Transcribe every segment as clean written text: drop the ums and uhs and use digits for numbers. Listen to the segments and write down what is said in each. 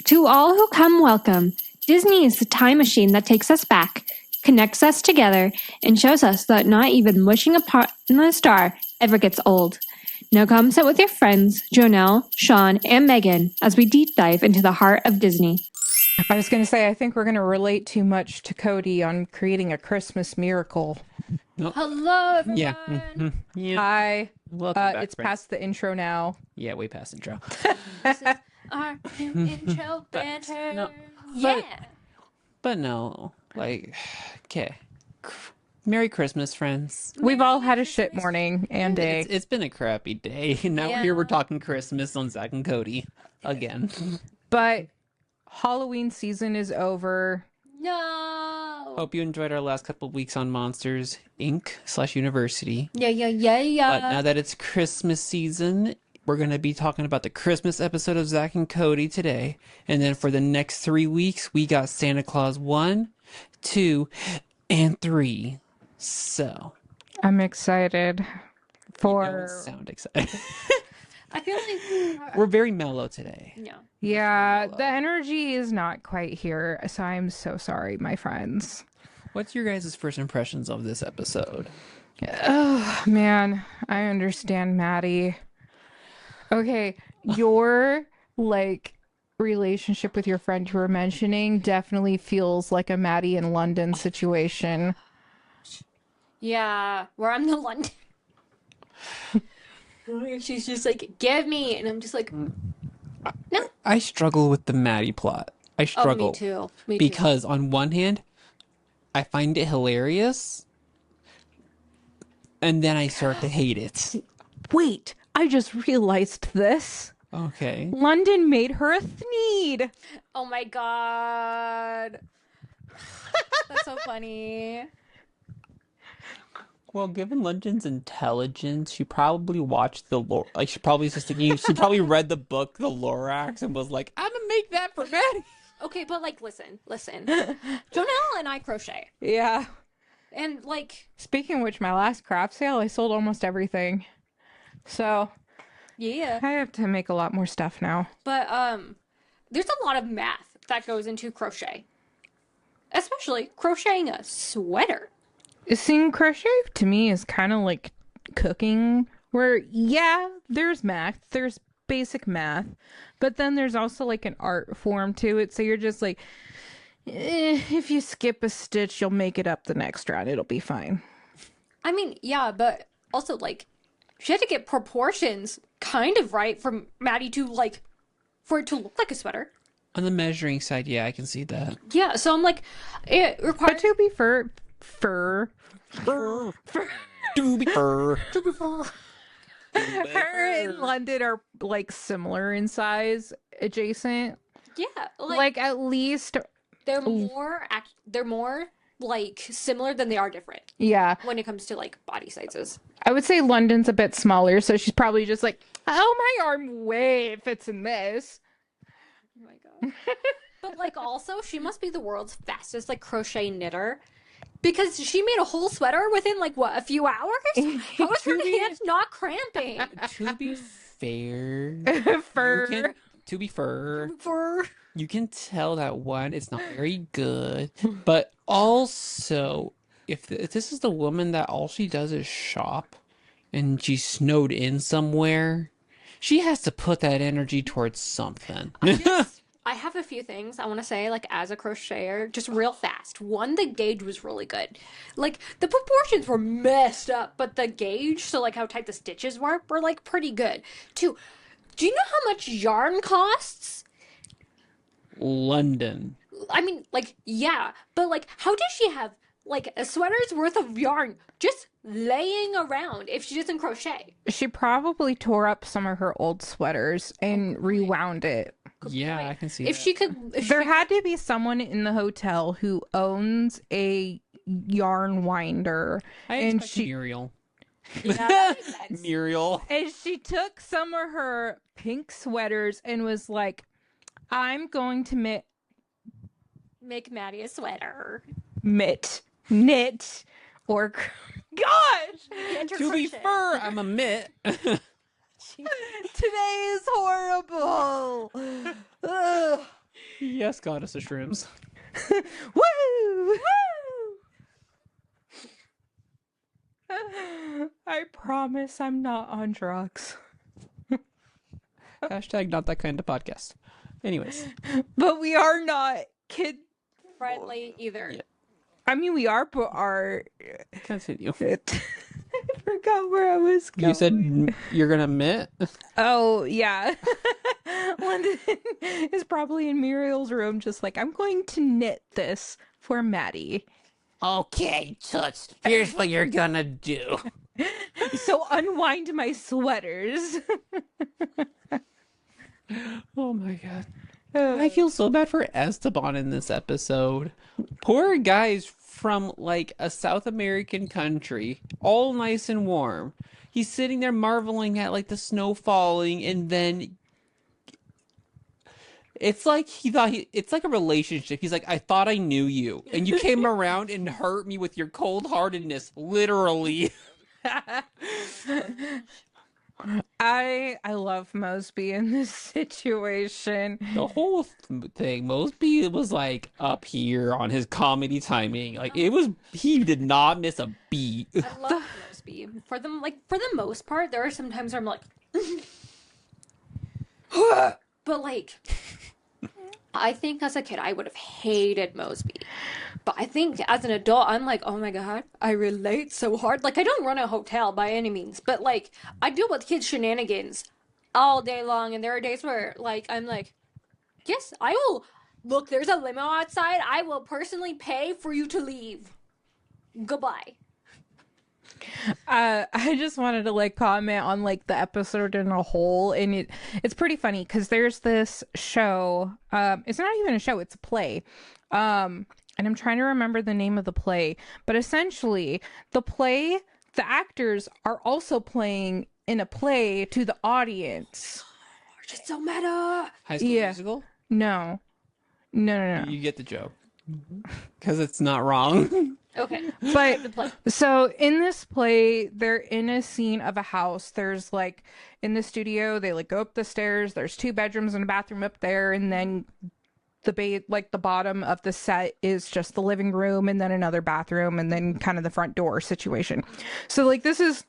To all who come, welcome. Disney is the time machine that takes us back, connects us together, and shows us that not even wishing upon a star ever gets old. Now come sit with your friends, Jonelle, Sean, and Megan, as we deep dive into the heart of Disney. I was going to say, I think we're going to relate too much to Cody on creating a Christmas miracle. Nope. Hello, everyone. Yeah. Mm-hmm. Yeah. Hi. Welcome back, it's friends. past the intro now. Yeah, way past intro. This is our new intro banter. no, Yeah. But no, like, okay. Merry Christmas, friends. We've all had a shit morning and day. It's been a crappy day. Now here we're talking Christmas on Zack and Cody again. But Halloween season is over. No. Hope you enjoyed our last couple of weeks on Monsters Inc. /University. Yeah. But now that it's Christmas season, we're going to be talking about the Christmas episode of Zack and Cody today. And then for the next 3 weeks, we got Santa Claus 1, 2, and 3. So. I'm excited for... You don't sound excited. I feel like We're very mellow today. Yeah, the energy is not quite here. So I'm so sorry, my friends. What's your guys' first impressions of this episode? Oh, man. I understand, Maddie. Okay, your, relationship with your friend you were mentioning definitely feels like a Maddie in London situation. Yeah, where I'm the London. She's just like, give me, and I'm just like, no. I struggle with the Maddie plot. I struggle. Me too. Because on one hand, I find it hilarious, and then I start to hate it. Wait, I just realized this. Okay. London made her a Thneed. Oh my god. That's so funny. Well, given London's intelligence, she probably watched the lore. Like, she probably read the book, The Lorax, and was like, I'm gonna make that for Maddie. Okay, but listen. Jonelle and I crochet. Yeah. And Speaking of which, my last craft sale, I sold almost everything. So yeah. I have to make a lot more stuff now. But there's a lot of math that goes into crochet. Especially crocheting a sweater. Seeing crochet to me is kind of like cooking, where there's math, there's basic math, but then there's also an art form to it. So you're just like, if you skip a stitch, you'll make it up the next round. It'll be fine. I mean, yeah, but also she had to get proportions kind of right for Maddie to for it to look like a sweater. On the measuring side, yeah, I can see that. Yeah, so I'm it requires. But to be fair. To be fair. Her and London are similar in size, adjacent. Yeah, At least they're more similar than they are different. Yeah. When it comes to body sizes. I would say London's a bit smaller, so she's probably just oh, my arm way fits in this. Oh my god. But also she must be the world's fastest crochet knitter. Because she made a whole sweater within a few hours? How was her hands not cramping? To be fair, to be fair, you can tell that one, it's not very good. But also, if this is the woman that all she does is shop, and she's snowed in somewhere, she has to put that energy towards something. I have a few things I want to say, as a crocheter, just real fast. One, the gauge was really good. The proportions were messed up, but the gauge, so, how tight the stitches were pretty good. Two, do you know how much yarn costs? London. I mean, yeah, but, how does she have, a sweater's worth of yarn just laying around if she doesn't crochet? She probably tore up some of her old sweaters and rewound it. Yeah, I can see if that. she could. There had to be someone in the hotel who owns a yarn winder. And Muriel. Yeah, that makes sense. Muriel. And she took some of her pink sweaters and was like, I'm going to make Maddie a sweater. Knit, or gosh! To be fair, I'm a mitt. Today is horrible. Ugh. Yes, goddess of shrooms. Woo! I promise I'm not on drugs. Hashtag not that kind of podcast. Anyways. But we are not kid Friendly either. Yeah. I mean, we are, but our... Continue. I forgot where I was going. You said you're gonna admit? Oh, yeah. London is probably in Muriel's room just like, I'm going to knit this for Maddie. Okay, Toots, here's what you're gonna do. So unwind my sweaters. Oh my god. I feel so bad for Esteban in this episode. Poor guy's from like a South American country, all nice and warm. He's sitting there marveling at like the snow falling, and then it's like it's like a relationship. He's like, I thought I knew you, and you came around and hurt me with your cold-heartedness, literally. I love Mosby in this situation. The whole thing, Mosby was like up here on his comedy timing. Like he did not miss a beat. I love Mosby. For the most part, there are some times where I'm like, but like, I think as a kid I would have hated Mosby. But I think as an adult, I'm like, oh my god, I relate so hard. Like, I don't run a hotel by any means, but like, I deal with kids' shenanigans all day long. And there are days where, like, I'm like, yes, I will. Look, there's a limo outside. I will personally pay for you to leave. Goodbye. I just wanted to like comment on like the episode in a whole, and it's pretty funny because there's this show. It's not even a show; it's a play. And I'm trying to remember the name of the play, but essentially the actors are also playing in a play to the audience. Gosh, it's so meta. High School Musical? No. You get the joke. Because it's not wrong. Okay. But so in this play, they're in a scene of a house. There's like in the studio, they like go up the stairs. There's 2 bedrooms and a bathroom up there, and then the bottom of the set is just the living room and then another bathroom and then kind of the front door situation. So like this is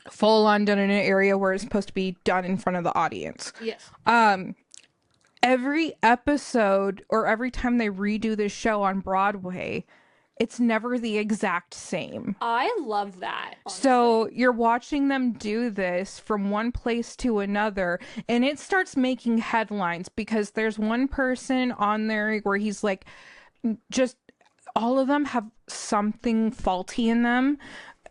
full on done in an area where it's supposed to be done in front of the audience. Yes. Every episode or every time they redo this show on Broadway, it's never the exact same. I love that. Honestly. So you're watching them do this from one place to another, and it starts making headlines because there's one person on there where he's like, just all of them have something faulty in them,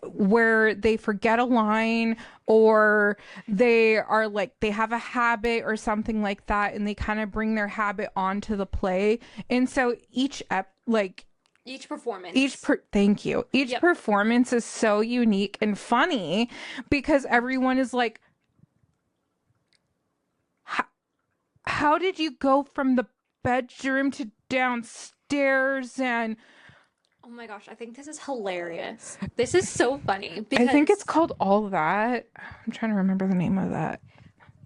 where they forget a line or they are like they have a habit or something like that, and they kind of bring their habit onto the play. And so each performance. Thank you. Each performance is so unique and funny because everyone is like, how did you go from the bedroom to downstairs? And oh my gosh, I think this is hilarious. This is so funny. Because I think it's called All That. I'm trying to remember the name of that.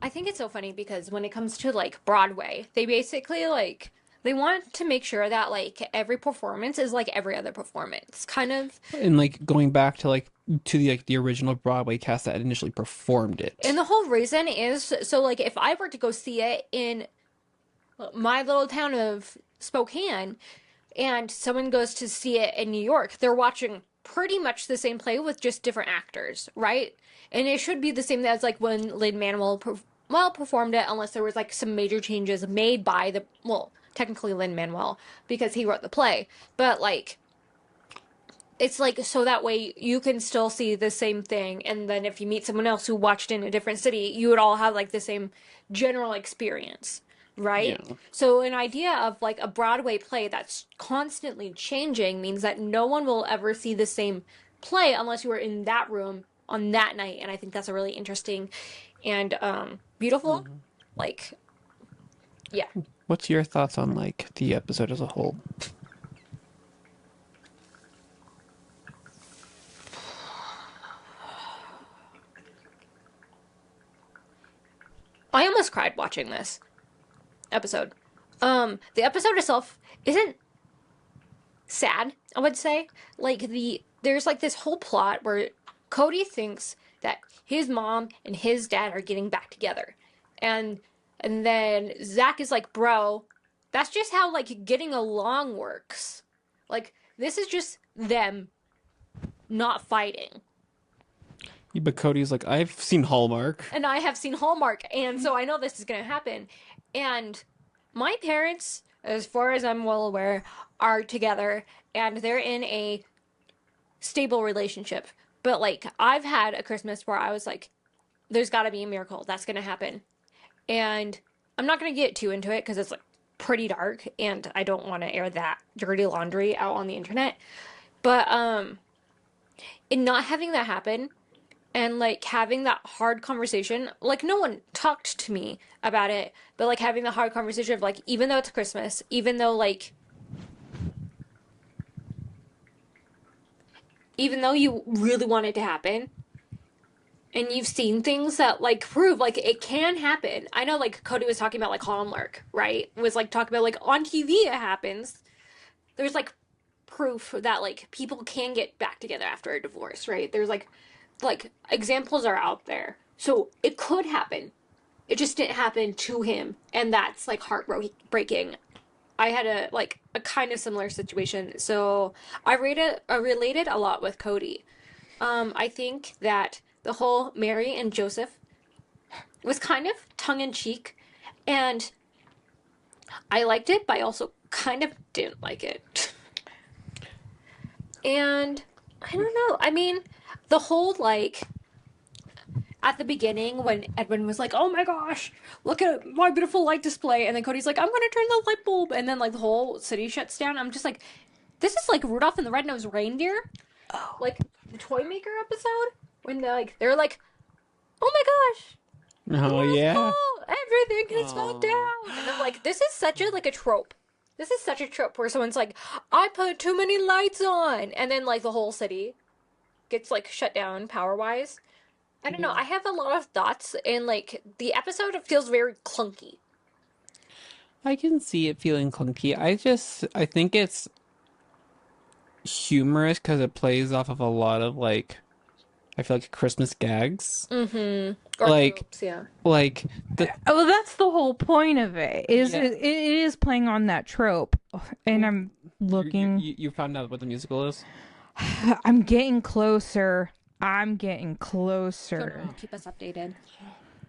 I think it's so funny because when it comes to like Broadway, they basically like they want to make sure that like every performance is like every other performance, kind of. And like going back to like to the original Broadway cast that initially performed it. And the whole reason is so like if I were to go see it in my little town of Spokane and someone goes to see it in New York, they're watching pretty much the same play with just different actors, right? And it should be the same as like when Lin-Manuel performed it, unless there was like some major changes made by technically Lin-Manuel because he wrote the play, but like it's like so that way you can still see the same thing, and then if you meet someone else who watched in a different city, you would all have like the same general experience, right? Yeah. So an idea of like a Broadway play that's constantly changing means that no one will ever see the same play unless you were in that room on that night, and I think that's a really interesting and beautiful like yeah. What's your thoughts on like the episode as a whole? I almost cried watching this episode. The episode itself isn't sad, I would say. Like there's like this whole plot where Cody thinks that his mom and his dad are getting back together. And then Zack is like, "Bro, that's just how like getting along works. Like this is just them not fighting." But Cody's like, I've seen Hallmark. And I have seen Hallmark, and so I know this is going to happen. And my parents, as far as I'm well aware, are together, and they're in a stable relationship. But, like, I've had a Christmas where I was like, there's got to be a miracle. That's going to happen. And I'm not going to get too into it because it's, like, pretty dark, and I don't want to air that dirty laundry out on the internet. But, in not having that happen, and like having that hard conversation, like no one talked to me about it, but like having the hard conversation of like, even though it's Christmas, even though you really want it to happen, and you've seen things that like prove like it can happen. I know like Cody was talking about like Hallmark, right? Was like talking about like on TV it happens. There's like proof that like people can get back together after a divorce, right? There's like examples are out there, so it could happen. It just didn't happen to him, and that's like heartbreaking. I had a kind of similar situation, so I related a lot with Cody. I think that the whole Mary and Joseph was kind of tongue-in-cheek, and I liked it, but I also kind of didn't like it. And I don't know, I mean, the whole, like, at the beginning when Edwin was like, "Oh my gosh, look at my beautiful light display," and then Cody's like, "I'm gonna turn the light bulb," and then, like, the whole city shuts down. I'm just like, this is like Rudolph and the Red-Nosed Reindeer. Oh. Like, the Toy Maker episode, when they're like, "Oh my gosh, Oh, yeah. everything has gone down." And I'm like, this is such a, like, a trope. This is such a trope where someone's like, "I put too many lights on," and then, like, the whole city gets like shut down power wise. I don't know. I have a lot of thoughts, and like the episode feels very clunky. I can see it feeling clunky. I think it's humorous because it plays off of a lot of like, I feel like Christmas gags. Mm-hmm. Or like tropes, yeah. Like Oh, that's the whole point of it. Yeah. It is playing on that trope, and I'm looking. You found out what the musical is? I'm getting closer. Keep us updated.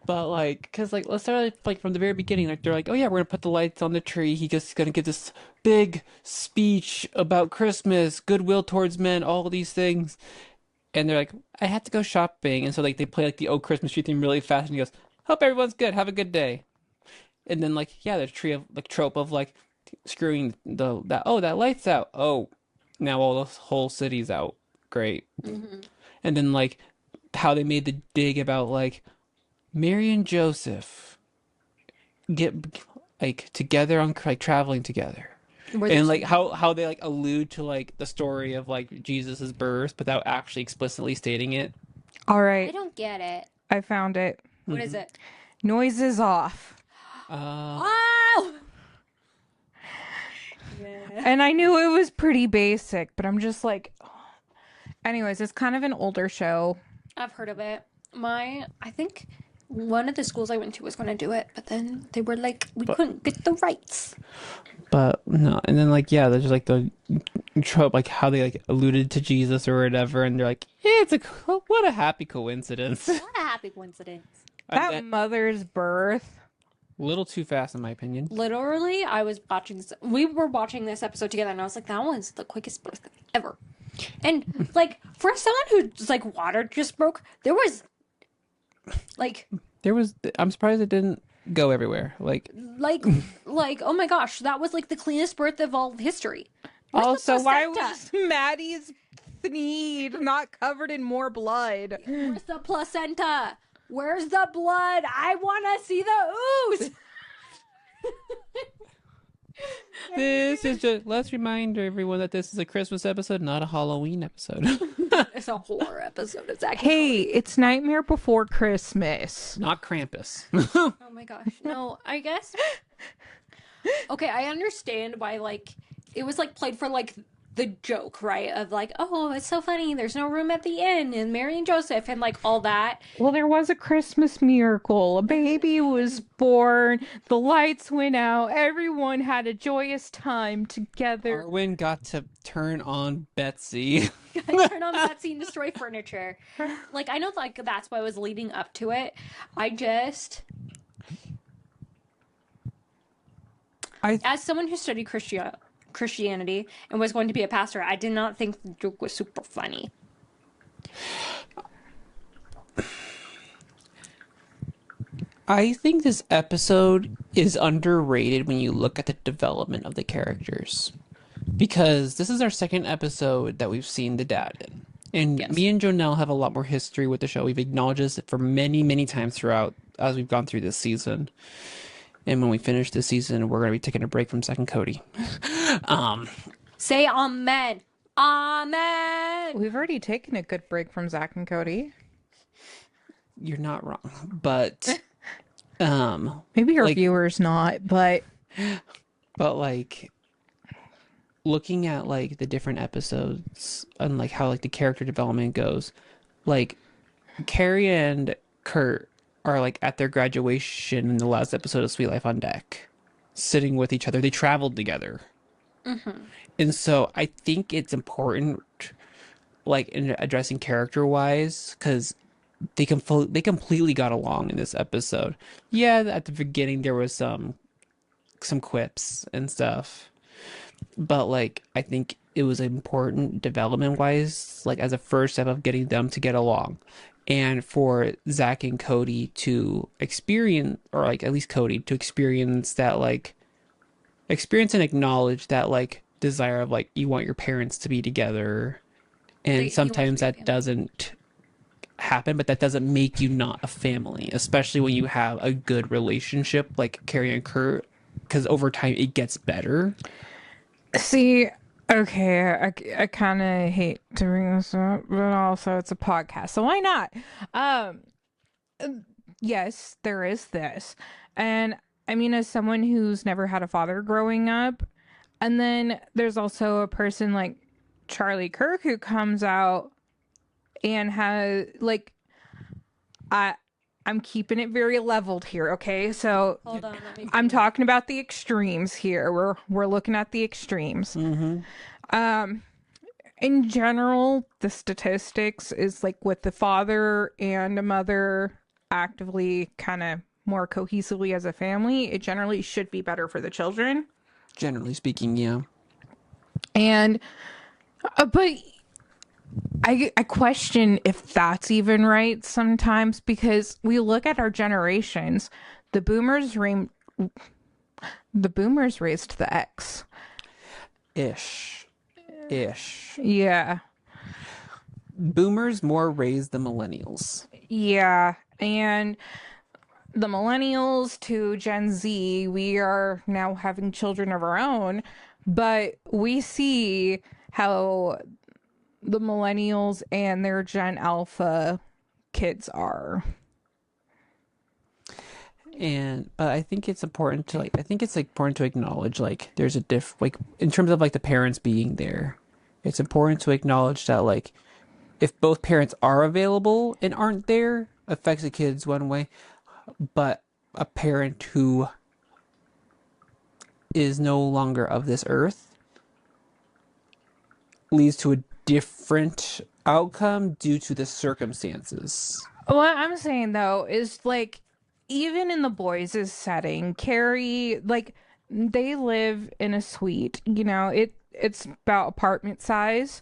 But like, because like, let's start like from the very beginning. Like they're like, "Oh yeah, we're gonna put the lights on the tree. He's just gonna give this big speech about Christmas, goodwill towards men, all these things." And they're like, "I have to go shopping," and so like they play like the "Oh Christmas Tree" theme really fast, and he goes, "Hope everyone's good. Have a good day." And then like, yeah, there's trope of like screwing that light's out. Oh, now all the whole city's out. Great. Mm-hmm. And then like how they made the dig about like Mary and Joseph get like together on like traveling together. And like how they like allude to like the story of like Jesus's birth without actually explicitly stating it. All right. I don't get it. I found it. What is it? Noises off. Oh! Yeah. And I knew it was pretty basic, but I'm just like, anyways, it's kind of an older show. I've heard of it. I think one of the schools I went to was going to do it, but then they were like, we couldn't get the rights. But no, and then like, yeah, there's just like the trope, like how they like alluded to Jesus or whatever, and they're like, yeah, what a happy coincidence. What a happy coincidence. That mother's birth. A little too fast, in my opinion. Literally, we were watching this episode together, and I was like, that was the quickest birth ever. And, like, for someone who's, like, water just broke, I'm surprised it didn't go everywhere. Like, oh my gosh, that was, like, the cleanest birth of all of history. Also, why was Maddie's Sneed not covered in more blood? Where's the placenta? Where's the blood? I want to see the ooze. This is just, let's remind everyone that this is a Christmas episode, not a Halloween episode. It's a horror episode of Zack and Hey, Cody. it's Nightmare Before Christmas. Not Krampus. Oh my gosh. No, I guess Okay, I understand why, like, it was, like, played for, like, the joke, right? Of, like, oh, it's so funny, there's no room at the inn, and Mary and Joseph, and, like, all that. Well, there was a Christmas miracle. A baby was born, the lights went out, everyone had a joyous time together. Arwen got to turn on Betsy. Turn on Betsy and destroy furniture. Like, I know, like, that's why I was leading up to it. As someone who studied Christianity and was going to be a pastor, I did not think the joke was super funny. I think this episode is underrated when you look at the development of the characters. Because this is our second episode that we've seen the dad in. And Yes. me and Jonelle have a lot more history with the show. We've acknowledged it for many, many times throughout as we've gone through this season. And when we finish this season, we're going to be taking a break from Zack and Cody. Say amen. Amen. We've already taken a good break from Zack and Cody. You're not wrong. But Maybe our like- viewers not, but like looking at like the different episodes and like how like the character development goes, like Carrie and Kurt are like at their graduation in the last episode of Sweet Life on Deck, sitting with each other. They traveled together. And so I think it's important, like in addressing character wise, because they completely got along in this episode. Yeah, at the beginning there was some quips and stuff, but like I think it was important development wise, like as a first step of getting them to get along, and for Zack and Cody to experience, or like at least Cody to experience that, like experience and acknowledge that like desire of like you want your parents to be together, and sometimes that doesn't happen, but that doesn't make you not a family, especially when you have a good relationship like Carrie and Kurt, because over time it gets better. see, okay, I kind of hate to bring this up, but also it's a podcast, so why not? Yes, there is this. And I mean, as someone who's never had a father growing up, and then there's also a person like Charlie Kirk who comes out and has like I'm keeping it very leveled here, okay? So Hold on, let me. I'm talking about the extremes here. We're looking at the extremes. In general, the statistics is like with the father and a mother actively kind of more cohesively as a family, it generally should be better for the children. Generally speaking, yeah. And but I question if that's even right sometimes, because we look at our generations. The boomers raised the X. Ish. Yeah. Boomers more raised the millennials. Yeah. And the millennials to Gen Z, we are now having children of our own, but we see how the millennials and their Gen Alpha kids are. And I think it's important to important to acknowledge like there's a like in terms of like the parents being there. It's important to acknowledge that like if both parents are available and aren't there, affects the kids one way, but a parent who is no longer of this earth leads to a different outcome due to the circumstances. What I'm saying though is like, even in the boys' setting, Carrie, like they live in a suite, you know, it's about apartment size,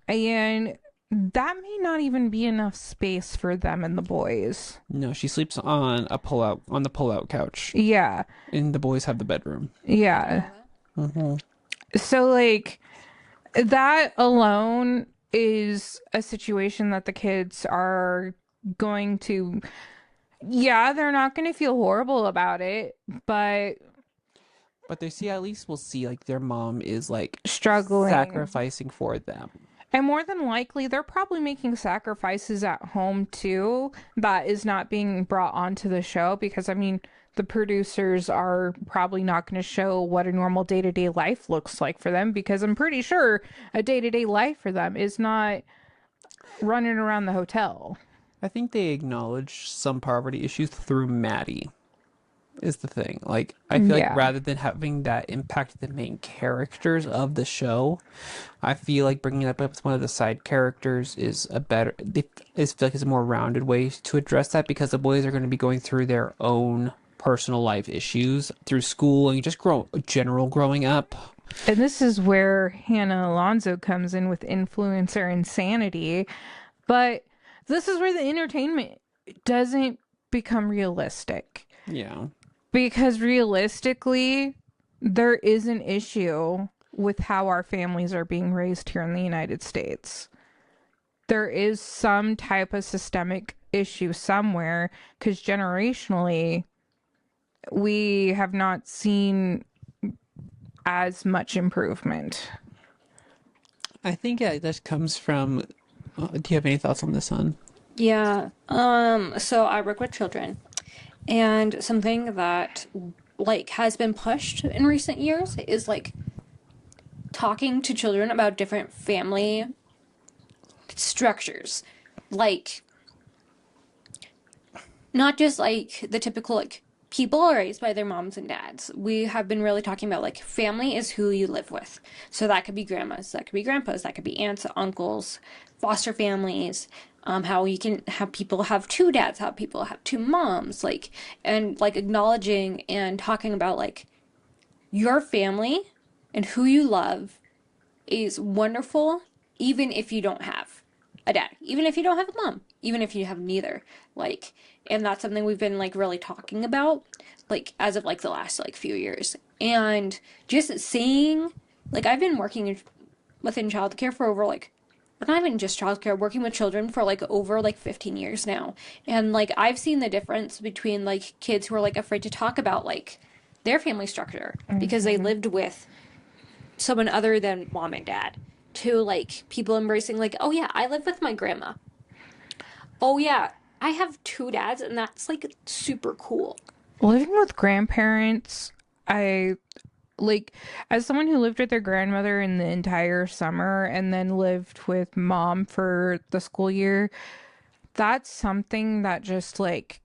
and that may not even be enough space for them and the boys. No, she sleeps on the pull-out couch, Yeah. and the boys have the bedroom. Yeah. So like that alone is a situation that the kids are going to, yeah, they're not going to feel horrible about it, but they at least will see like their mom is like struggling, sacrificing for them. and more than likely they're probably making sacrifices at home too that is not being brought onto the show, because I mean the producers are probably not going to show what a normal day-to-day life looks like for them, because I'm pretty sure a day-to-day life for them is not running around the hotel. I think they acknowledge some poverty issues through Maddie, is the thing. Like, I feel like rather than having that impact the main characters of the show, I feel like bringing it up with one of the side characters is a better, I feel like it's a more rounded way to address that, because the boys are going to be going through their own personal life issues through school and just growing up. And this is where Hannah Alonso comes in with influencer insanity. But this is where the entertainment doesn't become realistic. Yeah. Because realistically, there is an issue with how our families are being raised here in the United States. There is some type of systemic issue somewhere, because generationally, we have not seen as much improvement. I think that comes from... do you have any thoughts on this, hon? Yeah. So I work with children, and something that like has been pushed in recent years is like talking to children about different family structures. Like, not just like the typical like people are raised by their moms and dads. We have been really talking about like family is who you live with. So that could be grandmas, that could be grandpas, that could be aunts, uncles, foster families, how you can have people have two dads, how people have two moms, like, and like acknowledging and talking about like your family and who you love is wonderful, even if you don't have a dad, even if you don't have a mom, even if you have neither. Like, and that's something we've been like really talking about, like as of like the last like few years. And just seeing, like, I've been working within childcare for over like, but not even just childcare, working with children for like over like 15 years now. And like I've seen the difference between like kids who are like afraid to talk about like their family structure because they lived with someone other than mom and dad, to like people embracing like, oh yeah, I live with my grandma. Oh yeah, I have two dads, and that's like super cool. Living with grandparents, I like, as someone who lived with their grandmother in the entire summer and then lived with mom for the school year, that's something that just like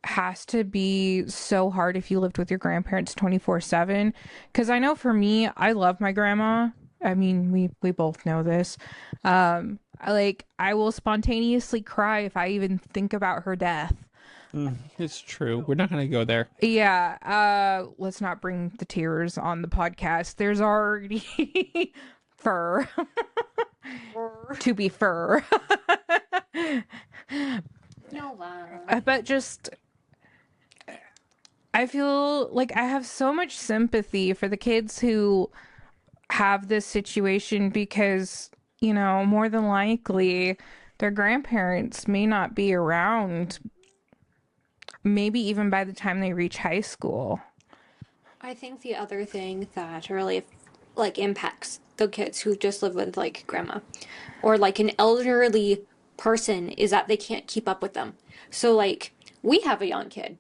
has to be so hard if you lived with your grandparents 24/7. Because I know for me, I love my grandma. I mean, we both know this. I will spontaneously cry if I even think about her death. It's true. We're not going to go there. Yeah, let's not bring the tears on the podcast. There's already fur. To be fur. But just, I feel like I have so much sympathy for the kids who have this situation, because, you know, more than likely their grandparents may not be around, maybe even by the time they reach high school. I think the other thing that really like impacts the kids who just live with like grandma or like an elderly person is that they can't keep up with them. So like we have a young kid,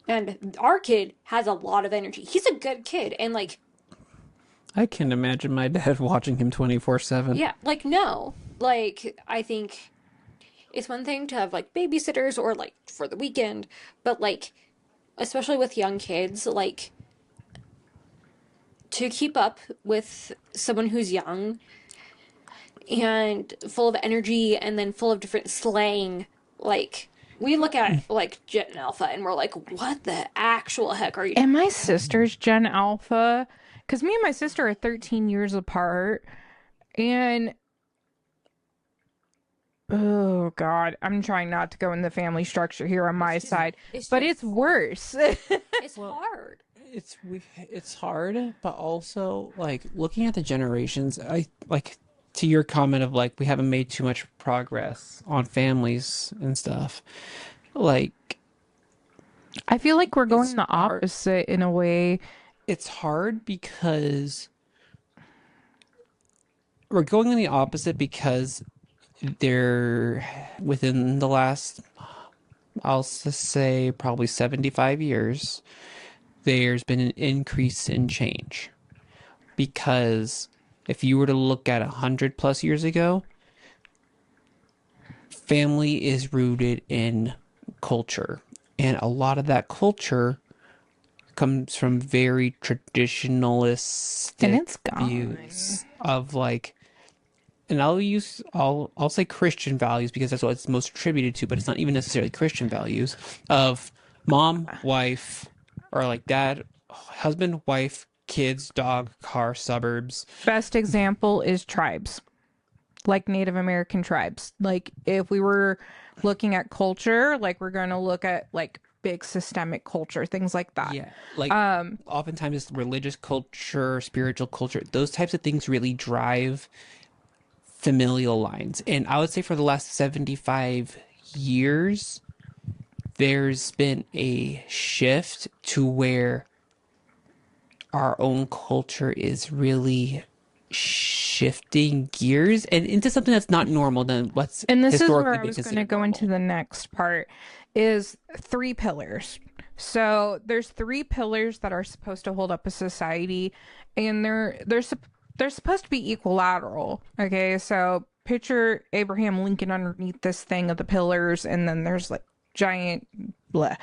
and our kid has a lot of energy. He's a good kid, and like I can imagine my dad watching him 24/7. yeah, like no, like I think it's one thing to have like babysitters or like for the weekend, but like especially with young kids, like to keep up with someone who's young and full of energy and then full of different slang, like we look at like Gen Alpha and we're like, what the actual heck are you And my sister's Gen Alpha, because me and my sister are 13 years apart, and oh God, I'm trying not to go in the family structure here on my side, but it's worse. It's hard. It's hard, but also like looking at the generations, I like to your comment of like we haven't made too much progress on families and stuff. Like I feel like we're going the opposite in a way. It's hard because we're going in the opposite because they're within the last I'll say probably 75 years, there's been an increase in change. Because if you were to look at 100 plus years ago, family is rooted in culture. And a lot of that culture comes from very traditionalist And it's gone. views of like, and I'll say Christian values because that's what it's most attributed to, but it's not even necessarily Christian values of mom, wife, or like dad, husband, wife, kids, dog, car, suburbs. Best example is tribes, like Native American tribes. Like if we were looking at culture, like we're going to look at like big systemic culture, things like that. Yeah, like oftentimes it's religious culture, spiritual culture, those types of things really drive familial lines. And I would say for the last 75 years, there's been a shift to where our own culture is really shifting gears and into something that's not normal than what's And this is historically where I been was going to considered go normal. into the next part is 3 pillars. So there's 3 pillars that are supposed to hold up a society, and they're supposed to be equilateral. Okay, so picture Abraham Lincoln underneath this thing of the pillars, and then there's like giant blah.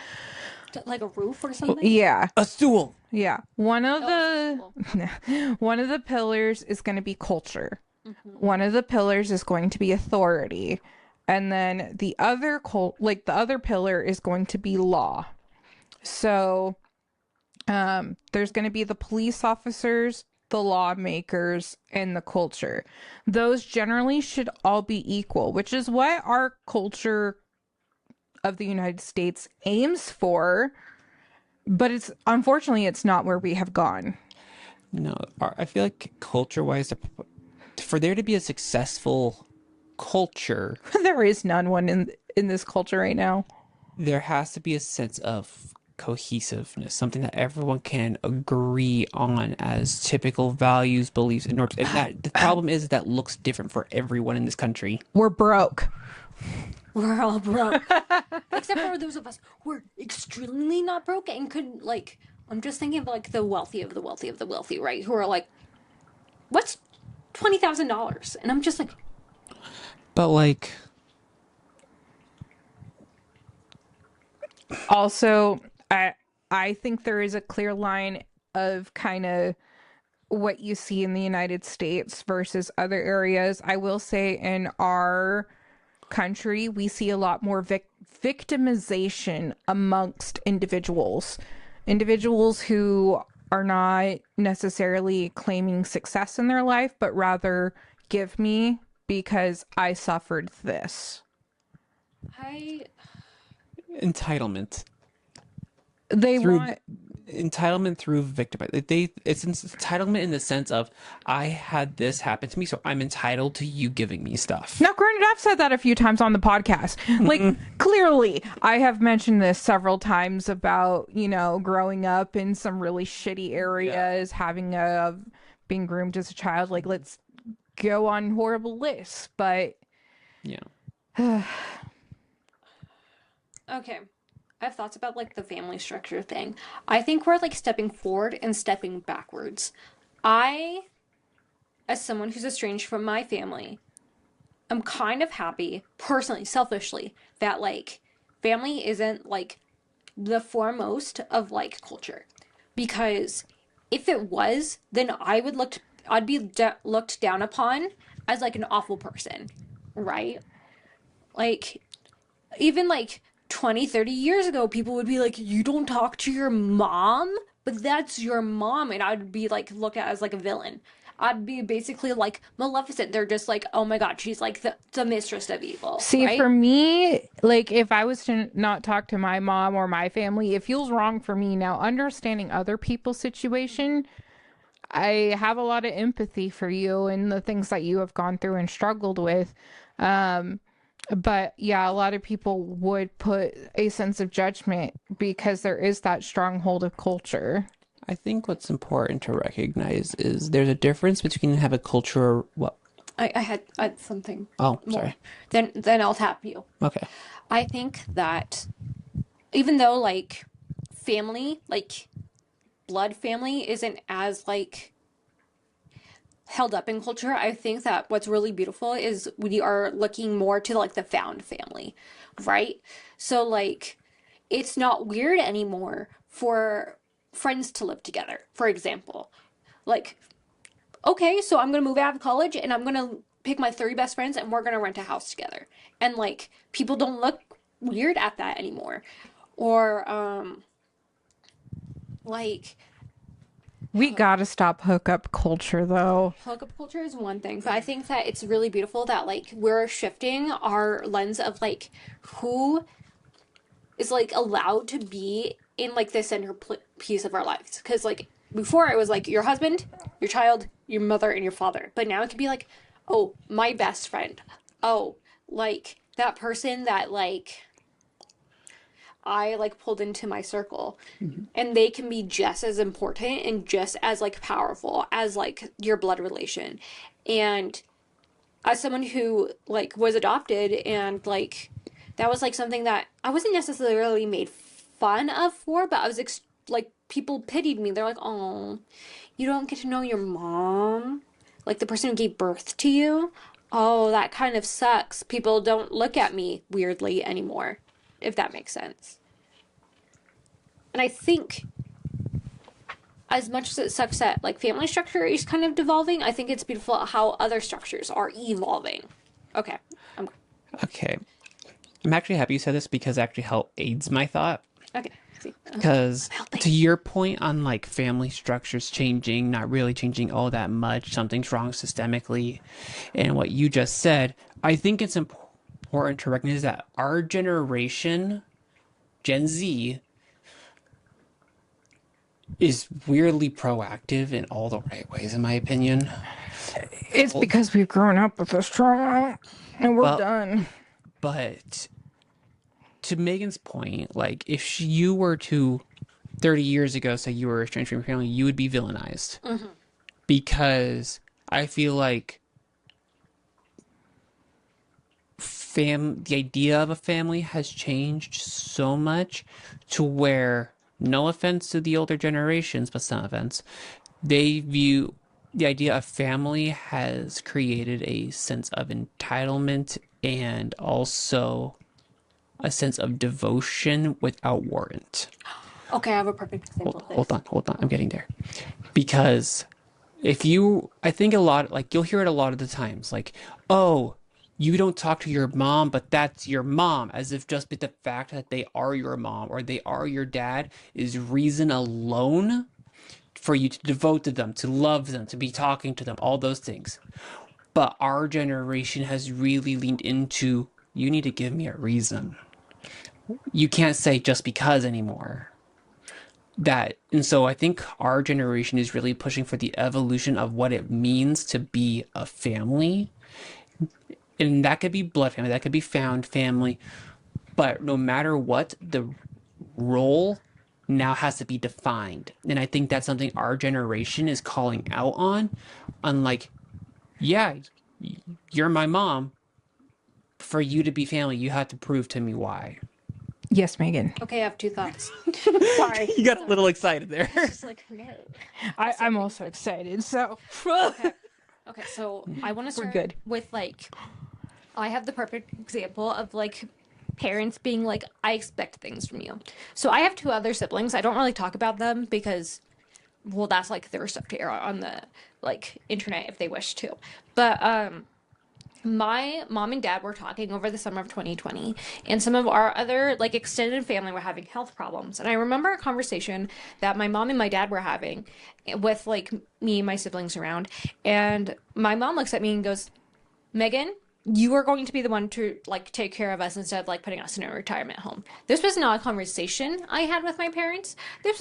Like a roof or something? Yeah. A stool. Yeah. One of Oh, the pillars is going to be culture. One of the pillars is going to be authority. And then the other pillar is going to be law. So there's going to be the police officers, the lawmakers, and the culture. Those generally should all be equal, which is what our culture of the United States aims for, but unfortunately it's not where we have gone. No, I feel like culture-wise, for there to be a successful culture, There is one in this culture right now. there has to be a sense of cohesiveness, something that everyone can agree on as typical values, beliefs, and norms. And that the problem is that looks different for everyone in this country. We're broke. We're all broke. Except for those of us who are extremely not broke and could, like, I'm just thinking of, like, the wealthy of the wealthy of the wealthy, right? Who are like, what's $20,000? And I'm just like, But like, Also, I think there is a clear line of kind of what you see in the United States versus other areas. I will say in our country, we see a lot more victimization amongst individuals who are not necessarily claiming success in their life, but rather give me because I suffered this. entitlement. They Through want entitlement through victim. It's entitlement in the sense of I had this happen to me, so I'm entitled to you giving me stuff. Now, granted, I've said that a few times on the podcast. Like, clearly, I have mentioned this several times about, growing up in some really shitty areas, being groomed as a child. Like, let's go on horrible lists. But Yeah. okay. I have thoughts about, like, the family structure thing. I think we're, like, stepping forward and stepping backwards. I, as someone who's estranged from my family, am kind of happy, personally, selfishly, that, like, family isn't, like, the foremost of, like, culture. Because if it was, then I'd be looked down upon as, like, an awful person, right? Like, even, like, 20, 30 years ago, people would be like, you don't talk to your mom? But that's your mom. And I'd be, like, looked at as, like, a villain. I'd be basically, like, Maleficent. They're just like, oh my god, she's, like, the mistress of evil. see, right? for me, like, if I was to not talk to my mom or my family, it feels wrong for me. Now, understanding other people's situation, I have a lot of empathy for you and the things that you have gone through and struggled with. But yeah, a lot of people would put a sense of judgment because there is that stronghold of culture. I think what's important to recognize is there's a difference between have a culture. Well, I had something. oh, more. sorry. Then I'll tap you. Okay. I think that even though like family, like blood family isn't as like held up in culture, I think that what's really beautiful is we are looking more to like the found family, right? So like it's not weird anymore for friends to live together, for example. Like, okay, so I'm gonna move out of college and I'm gonna pick my three best friends and we're gonna rent a house together. And like people don't look weird at that anymore. Or like We gotta stop hookup culture, though. hookup culture is one thing, but I think that it's really beautiful that like we're shifting our lens of like who is like allowed to be in like the centerpiece of our lives. Because like before it was like your husband, your child, your mother, and your father. But now it could be like, oh, my best friend. Oh, like that person that like I like pulled into my circle. And they can be just as important and just as like powerful as like your blood relation. And as someone who like was adopted and like that was like something that I wasn't necessarily made fun of for, but I was like people pitied me. They're like, "Oh, you don't get to know your mom, like the person who gave birth to you. Oh, that kind of sucks. People don't look at me weirdly anymore, if that makes sense." And I think as much as it sucks that like family structure is kind of devolving, I think it's beautiful how other structures are evolving. Okay. Okay. I'm actually happy you said this because it actually aids my thought. Okay. See. Because to your point on like family structures changing, not really changing all that much, something's wrong systemically, and what you just said, I think it's important to recognize that our generation, Gen Z, is weirdly proactive in all the right ways, in my opinion. It's because we've grown up with this trauma, and we're done. But to Megan's point, like if you were to 30 years ago say you were estranged from your family, you would be villainized. Mm-hmm. Because I feel like the idea of a family has changed so much to where, no offense to the older generations, but some offense, they view the idea of family has created a sense of entitlement and also a sense of devotion without warrant. Okay, I have a perfect example of this. Hold on, I'm getting there. Because I think a lot, like you'll hear it a lot of the times, like, oh, you don't talk to your mom, but that's your mom, as if just the fact that they are your mom or they are your dad is reason alone for you to devote to them, to love them, to be talking to them, all those things. But our generation has really leaned into, you need to give me a reason. You can't say just because anymore. And so I think our generation is really pushing for the evolution of what it means to be a family. And that could be blood family, that could be found family. But no matter what, the role now has to be defined. And I think that's something our generation is calling out on. Unlike, yeah, you're my mom. For you to be family, you have to prove to me why. Yes, Megan. Okay, I have two thoughts. Sorry. You got a little excited there. Just like, no. I'm also excited, so. Okay, so I want to start good. with like, I have the perfect example of like parents being like, I expect things from you. So I have two other siblings. I don't really talk about them because, well, that's like their stuff to air on the like internet if they wish to. But my mom and dad were talking over the summer of 2020, and some of our other like extended family were having health problems. And I remember a conversation that my mom and my dad were having with like me and my siblings around, and my mom looks at me and goes, Megan, you are going to be the one to like take care of us instead of like putting us in a retirement home. This was not a conversation I had with my parents. This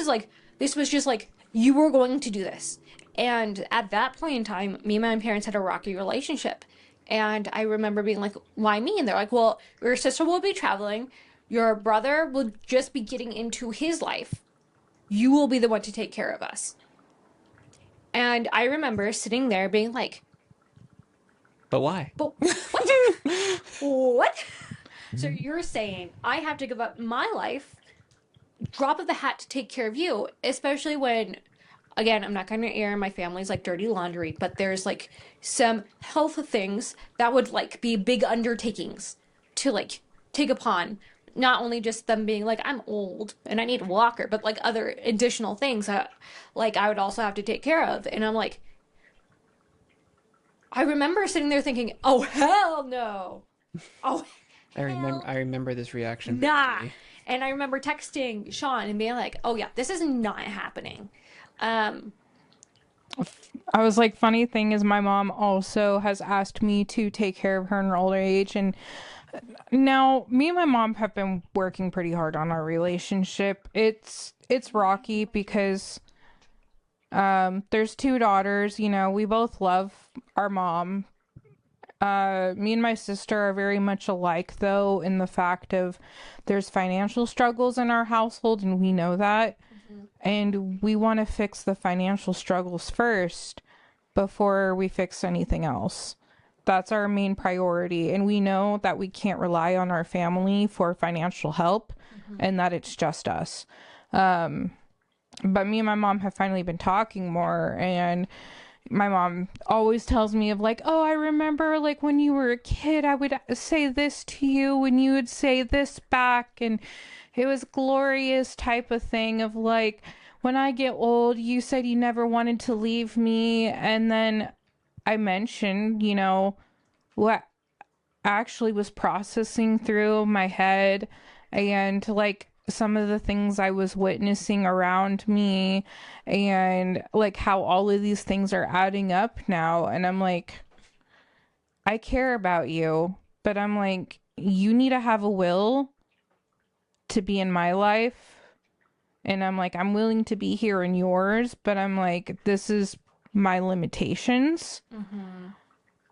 was just like, you were going to do this. And at that point in time, me and my parents had a rocky relationship. And I remember being like, why me? And they're like, well, your sister will be traveling. Your brother will just be getting into his life. You will be the one to take care of us. And I remember sitting there being like, but why? but what? What? So you're saying I have to give up my life, drop of the hat to take care of you, especially when, again, I'm not going to air my family's like dirty laundry, but there's like some health things that would like be big undertakings to like take upon. Not only just them being like, I'm old and I need a walker, but like other additional things that like I would also have to take care of. And I'm like, I remember sitting there thinking, oh, hell no. Oh, I remember this reaction. nah. vividly. And I remember texting Sean and being like, oh, yeah, this is not happening. I was like, funny thing is my mom also has asked me to take care of her in her older age. And now me and my mom have been working pretty hard on our relationship. It's rocky because there's 2 daughters, you know, we both love our mom. Me and my sister are very much alike though, in the fact of there's financial struggles in our household and we know that. And we want to fix the financial struggles first before we fix anything else. That's our main priority. And we know that we can't rely on our family for financial help and that it's just us. But me and my mom have finally been talking more, and my mom always tells me of like, oh, I remember like when you were a kid, I would say this to you and you would say this back. And it was glorious type of thing of like, when I get old, you said you never wanted to leave me. And then I mentioned, you know, what actually was processing through my head and like some of the things I was witnessing around me and like how all of these things are adding up now. And I'm like, I care about you, but I'm like, you need to have a will to be in my life. And I'm like, I'm willing to be here in yours, but I'm like, this is my limitations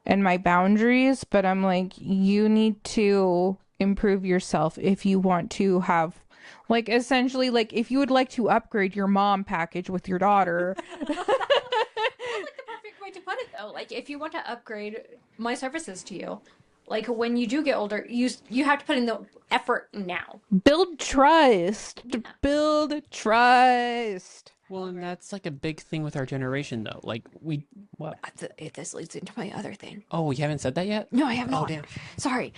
and my boundaries. But I'm like, you need to improve yourself if you want to have, like, essentially, like, if you would like to upgrade your mom package with your daughter. That's like the perfect way to put it, though. Like, if you want to upgrade my services to you, like, when you do get older, you have to put in the effort now. Build trust. Build trust. Well, and that's like a big thing with our generation, though. Like, what? This leads into my other thing. Oh, you haven't said that yet? No, I have not. Oh, damn. Sorry.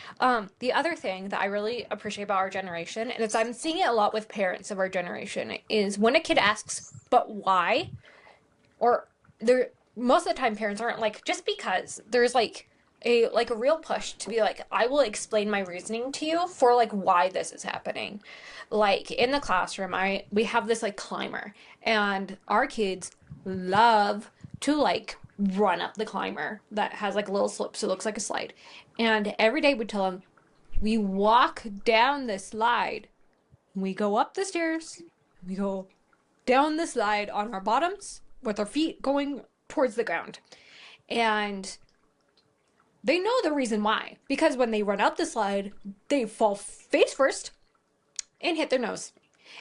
The other thing that I really appreciate about our generation, and I'm seeing it a lot with parents of our generation, is when a kid asks, but why? Or most of the time parents aren't like, just because. There's like a real push to be like, I will explain my reasoning to you for like why this is happening. Like in the classroom, we have this like climber, and our kids love to like run up the climber that has like a little slope, so it looks like a slide. And every day we tell them, we walk down the slide, we go up the stairs, we go down the slide on our bottoms with our feet going towards the ground. And they know the reason why, because when they run up the slide, they fall face first and hit their nose.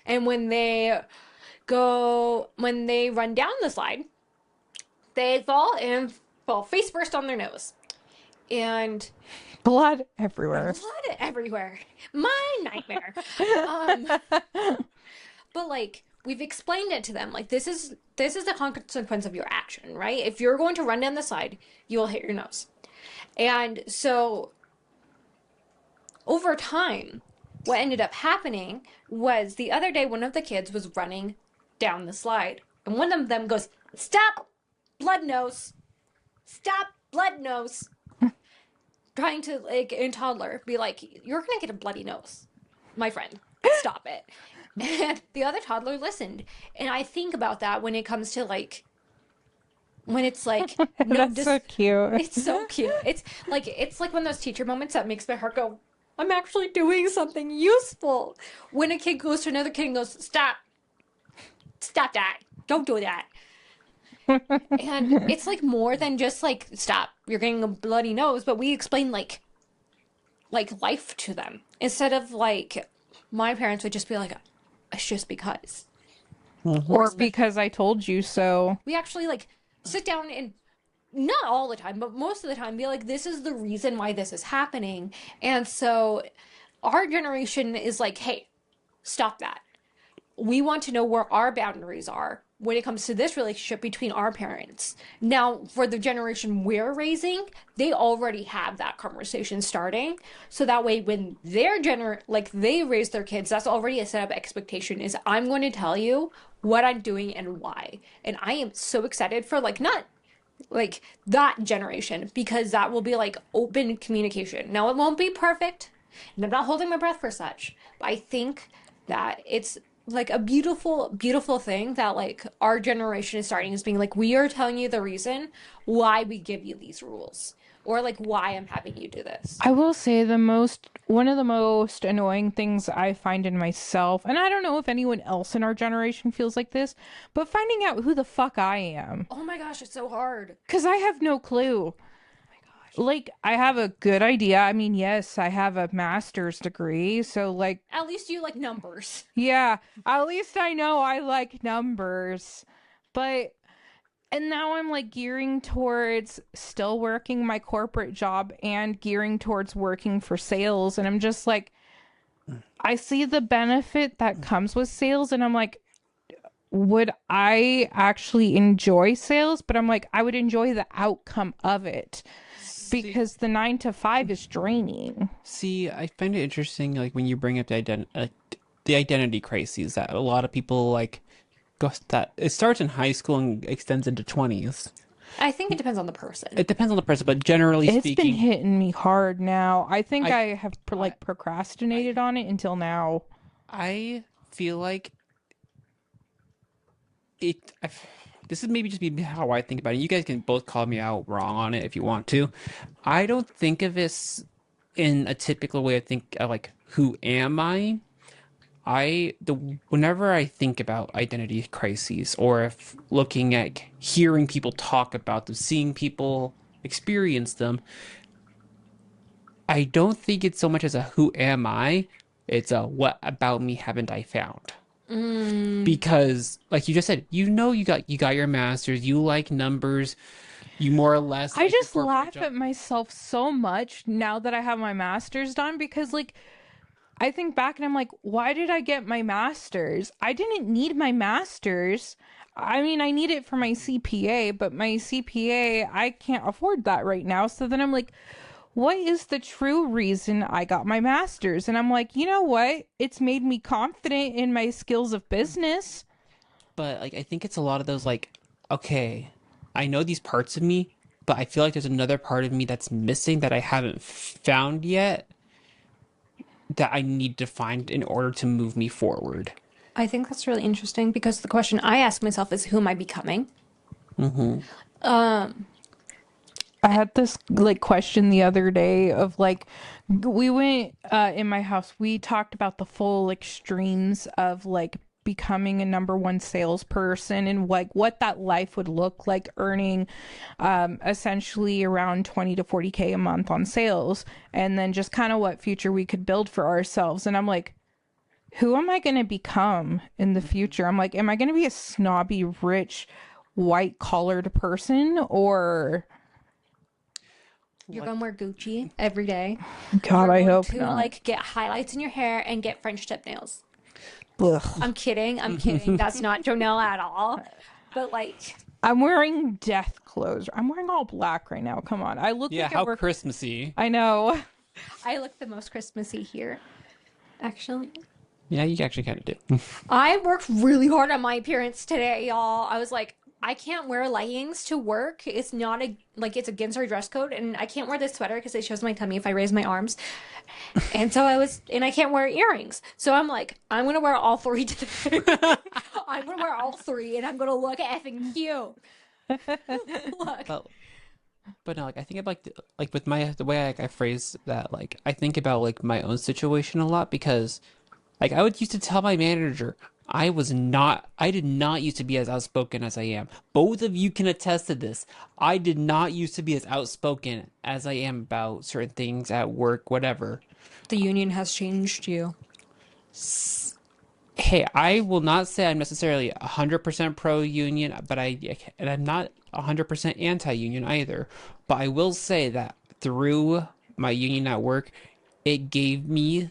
And when they run down the slide, they fall face first on their nose. And blood everywhere. My nightmare. But like, we've explained it to them. Like, this is the consequence of your action, right? If you're going to run down the slide, you will hit your nose. And so over time, what ended up happening was the other day, one of the kids was running down the slide, and one of them goes, "Stop, blood nose. Stop, blood nose." Trying to, like, in toddler, be like, "You're going to get a bloody nose, my friend. Stop it." And the other toddler listened. And I think about that when it comes to, like, when it's like, that's so cute. It's so cute. It's like one of those teacher moments that makes my heart go, I'm actually doing something useful. When a kid goes to another kid and goes, stop that, don't do that. And it's like more than just like, stop, you're getting a bloody nose, but we explain like life to them, instead of like, my parents would just be like, it's just because. Or because I told you so. We actually like sit down and, not all the time, but most of the time, be like, this is the reason why this is happening. And so our generation is like, hey, stop that. We want to know where our boundaries are when it comes to this relationship between our parents. Now, for the generation we're raising, they already have that conversation starting. So that way, when they raise their kids, that's already a set up expectation is I'm going to tell you what I'm doing and why. And I am so excited for not like that generation, because that will be like open communication. Now, it won't be perfect, and I'm not holding my breath for such, but I think that it's like a beautiful, beautiful thing that like our generation is starting as being like, we are telling you the reason why we give you these rules, or like why I'm having you do this. I will say one of the most annoying things I find in myself, and I don't know if anyone else in our generation feels like this, but finding out who the fuck I am. Oh my gosh, it's so hard. Because I have no clue. Like, I have a good idea. I mean, yes, I have a master's degree, so like... At least you like numbers. Yeah, at least I know I like numbers. But... And now I'm like gearing towards still working my corporate job and gearing towards working for sales. And I'm just like, I see the benefit that comes with sales. And I'm like, would I actually enjoy sales? But I'm like, I would enjoy the outcome of it. Because the 9 to 5 is draining. See, I find it interesting, like when you bring up the identity crises that a lot of people like go that it starts in high school and extends into 20s. I think it depends on the person. It depends on the person, but generally It's speaking, been hitting me hard now. I think I have procrastinated on it until now. I feel like this is maybe just me how I think about it. You guys can both call me out wrong on it if you want to. I don't think of this in a typical way. I think of like, who am I? Whenever I think about identity crises, or if looking at hearing people talk about them, seeing people experience them, I don't think it's so much as a who am I, it's a what about me haven't I found? Because like you just said, you got your master's, you like numbers, you more or less I like just laugh at myself so much now that I have my master's done, because like I think back and I'm like, why did I get my master's? I didn't need my master's. I mean, I need it for my CPA, but my CPA, I can't afford that right now. So then I'm like, what is the true reason I got my master's? And I'm like, you know what? It's made me confident in my skills of business. But like, I think it's a lot of those like, okay, I know these parts of me, but I feel like there's another part of me that's missing that I haven't found yet, that I need to find in order to move me forward. I think that's really interesting, because the question I ask myself is, who am I becoming? Mm-hmm. I had this like question the other day of like, we went in my house, we talked about the full extremes of like becoming a number one salesperson and like what that life would look like, earning essentially around 20 to 40K a month on sales, and then just kind of what future we could build for ourselves. And I'm like, who am I going to become in the future? I'm like, am I going to be a snobby, rich, white collared person, or you're gonna wear Gucci every day? God, I hope to not. like get highlights in your hair and get French tip nails. Ugh. I'm kidding. That's not Jonelle at all. But like, I'm wearing death clothes. I'm wearing all black right now. Come on. I look like how Christmassy. I know. I look the most Christmassy here, actually. Yeah, you actually kind of do. I worked really hard on my appearance today, y'all. I was like, I can't wear leggings to work. It's not it's against our dress code, and I can't wear this sweater because it shows my tummy if I raise my arms. And so I can't wear earrings. So I'm like, I'm gonna wear all three today. I'm gonna wear all three, and I'm gonna look effing cute. Look. But no, like I think of like with the way I phrase that, like I think about like my own situation a lot, because like I would used to tell my manager, I did not used to be as outspoken as I am. Both of you can attest to this. I did not used to be as outspoken as I am about certain things at work, whatever. The union has changed you. Hey, I will not say I'm necessarily 100% pro-union, but I'm not 100% anti-union either. But I will say that through my union at work, it gave me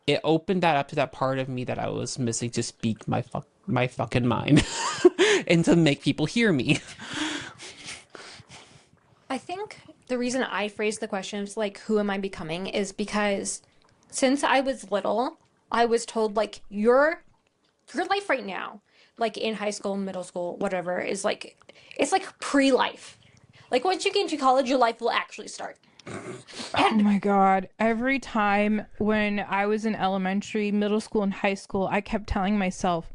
it opened that up to that part of me that I was missing to speak my fucking mind and to make people hear me. I think the reason I phrased the question is like, who am I becoming, is because since I was little, I was told like your life right now, like in high school, middle school, whatever, is like, it's like pre-life. Like once you get into college, your life will actually start. Oh my God. Every time when I was in elementary, middle school, and high school, I kept telling myself,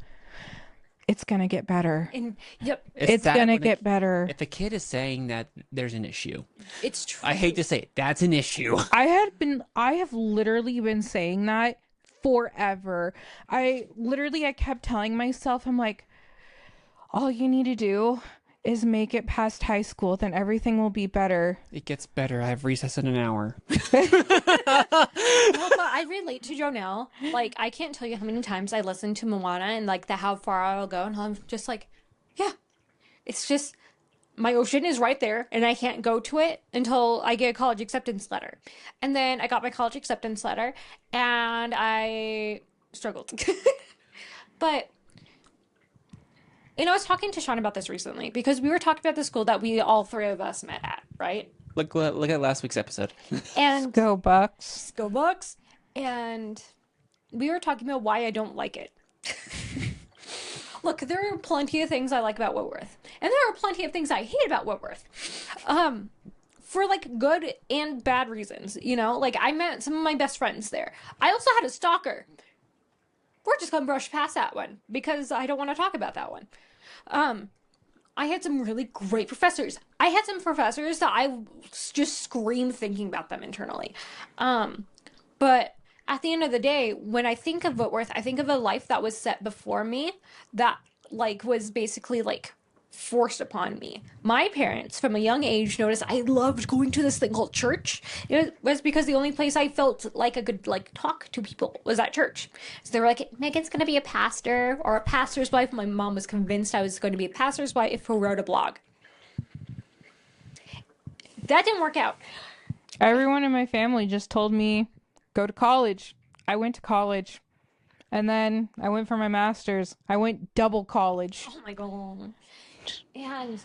it's going to get better. And yep, It's going to get better. If a kid is saying that, there's an issue. it's true. I hate to say it, that's an issue. I have literally been saying that forever. I kept telling myself, I'm like, all you need to do is make it past high school, then everything will be better. It gets better. I have recess in an hour. Well, but I relate to Jonelle. Like, I can't tell you how many times I listen to Moana and like the how far I'll go, and I'm just like, yeah, it's just my ocean is right there, and I can't go to it until I get a college acceptance letter. And then I got my college acceptance letter, and I struggled. But I was talking to Sean about this recently because we were talking about the school that we all three of us met at, right? Look at last week's episode. And Go Bucks. Go Bucks. And we were talking about why I don't like it. Look, there are plenty of things I like about Whitworth, and there are plenty of things I hate about Whitworth. For like good and bad reasons, like I met some of my best friends there. I also had a stalker. We're just gonna brush past that one because I don't want to talk about that one. I had some really great professors. I had some professors that I just scream thinking about them internally. But at the end of the day, when I think of Whitworth, I think of a life that was set before me that like was basically like forced upon me. My parents from a young age noticed I loved going to this thing called church. It was because the only place I felt like I could like talk to people was at church. So they were like, Megan's gonna be a pastor or a pastor's wife. My mom was convinced I was going to be a pastor's wife who wrote a blog. That didn't work out. Everyone in my family just told me, go to college. I went to college. And then I went for my master's. I went double college. Oh my God. And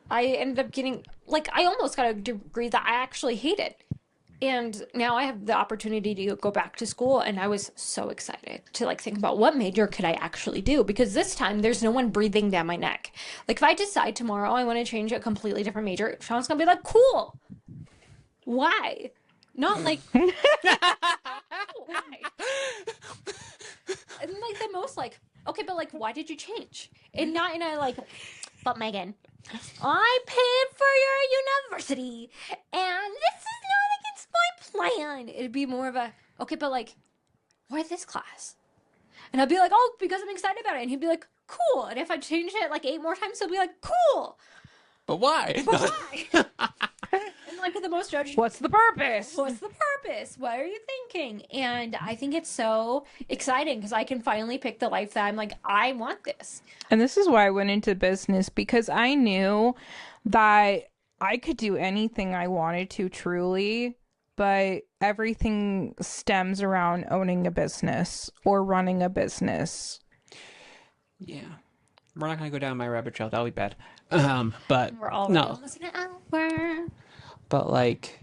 I ended up getting, like, I almost got a degree that I actually hated. And now I have the opportunity to go back to school, and I was so excited to, like, think about what major could I actually do, because this time there's no one breathing down my neck. Like, if I decide tomorrow I want to change a completely different major, Sean's gonna be like, cool. Why? Not like, why? And, like, the most, like, okay, but, like, why did you change? And not in a, like, but Megan, I paid for your university, and this is not against my plan. It'd be more of a, okay, but like, why this class? And I'd be like, oh, because I'm excited about it. And he'd be like, cool. And if I changed it like 8 more times, he'll be like, cool. But why? But why? And like the most judged. What's the purpose? What's the purpose? What are you thinking? And I think it's so exciting because I can finally pick the life that I'm like, I want this. And this is why I went into business, because I knew that I could do anything I wanted to truly, but everything stems around owning a business or running a business. Yeah. We're not going to go down my rabbit trail. That'll be bad. But We're all no. almost an hour. But like,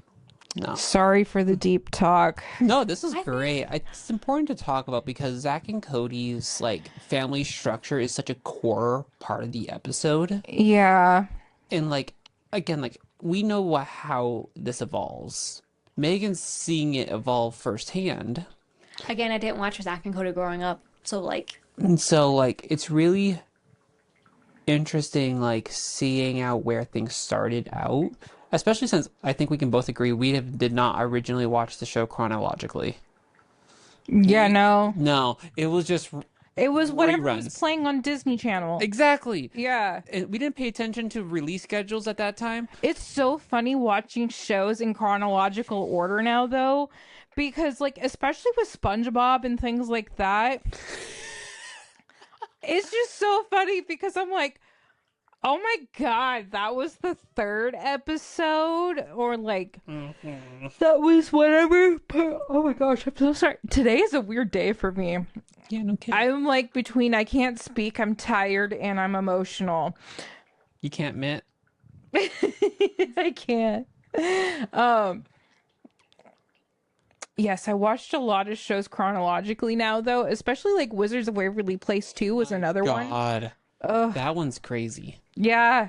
no. Sorry for the deep talk. No, this is great. It's important to talk about because Zack and Cody's like family structure is such a core part of the episode. Yeah. And like, again, like we know how this evolves. Megan's seeing it evolve firsthand. Again, I didn't watch Zack and Cody growing up, so like. And so like, it's really interesting, like seeing out where things started out. Especially since I think we can both agree did not originally watch the show chronologically. Yeah, no. No, it was just It was whatever was reruns. playing on Disney Channel. Exactly. Yeah. And we didn't pay attention to release schedules at that time. It's so funny watching shows in chronological order now, though, because, like, especially with SpongeBob and things like that, it's just so funny because I'm like, Oh my god, that was the third episode, or like that was whatever. Oh my gosh, I'm so sorry. Today is a weird day for me. Yeah, no kidding. I'm like between I can't speak, I'm tired, and I'm emotional. You can't admit. I can't. Yes, I watched a lot of shows chronologically now, though, especially like Wizards of Waverly Place 2 was another one. God. Ugh. That one's crazy. Yeah.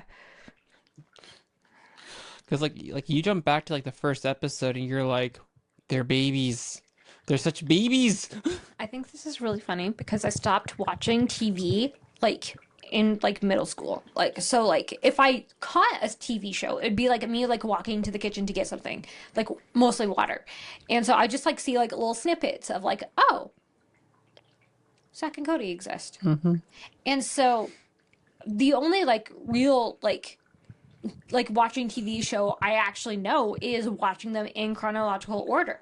Because like you jump back to like the first episode and you're like, they're babies. They're such babies. I think this is really funny because I stopped watching TV like in like middle school. Like so like if I caught a TV show, it'd be like me like walking to the kitchen to get something, like mostly water. And so I just like see like little snippets of like, oh, Zack and Cody exist. Mm-hmm. And so the only like real like watching TV show I actually know is watching them in chronological order.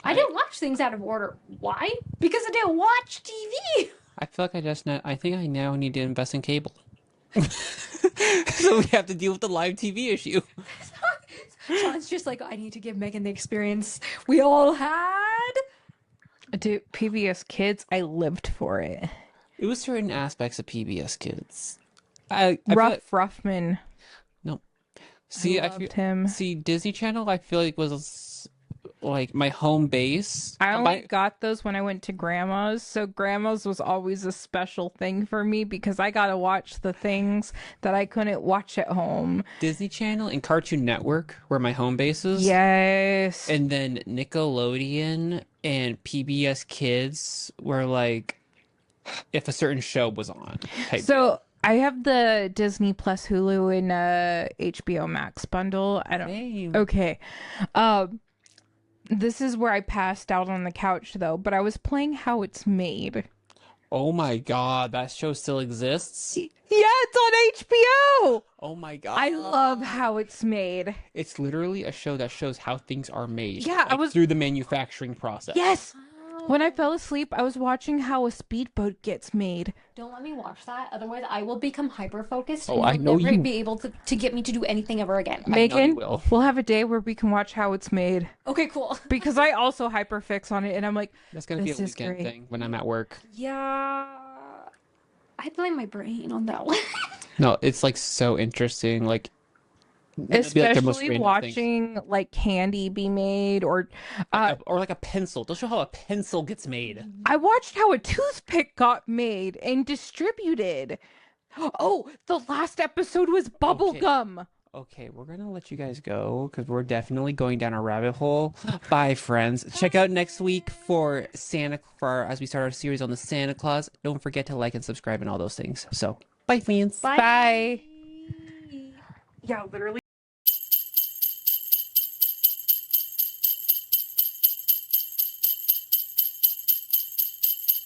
I didn't watch things out of order. Why? Because I didn't watch TV. I feel like I think I now need to invest in cable. So we have to deal with the live TV issue. Sean's just like, I need to give Megan the experience we all had. Dude, PBS Kids, I lived for it. It was certain aspects of PBS Kids. Ruffman. No. See, I loved him. See, Disney Channel, I feel like was like my home base. I only got those when I went to grandma's, so grandma's was always a special thing for me because I got to watch the things that I couldn't watch at home. Disney Channel and Cartoon Network were my home bases. Yes. And then Nickelodeon and PBS Kids were like if a certain show was on. So I have the Disney Plus Hulu and HBO Max bundle. I don't. Hey. Okay. This is where I passed out on the couch though, but I was playing How It's Made. Oh my god, that show still exists? Yeah, it's on HBO. Oh my god. I love How It's Made. It's literally a show that shows how things are made. Yeah, I like, was through the manufacturing process. Yes. When I fell asleep, I was watching how a speedboat gets made. Don't let me watch that, otherwise I will become hyper focused. Oh, and I know you'll never you- be able to get me to do anything ever again. Megan, will. we'll have a day where we can watch How It's Made. Okay, cool. Because I also hyperfix on it, and I'm like, That's gonna be a this is weekend great. thing when I'm at work. Yeah, I blame my brain on that one. No, it's like so interesting. Like it'd be, like, the most especially random watching like candy be made, or or like a pencil. They'll show how a pencil gets made. I watched how a toothpick got made and distributed. Oh, the last episode was bubble Okay. gum. Okay, we're gonna let you guys go because we're definitely going down a rabbit hole. Bye, friends. Check out next week for as we start our series on the Santa Claus. Don't forget to like and subscribe and all those things. So, bye, fans. Bye. Yeah, literally.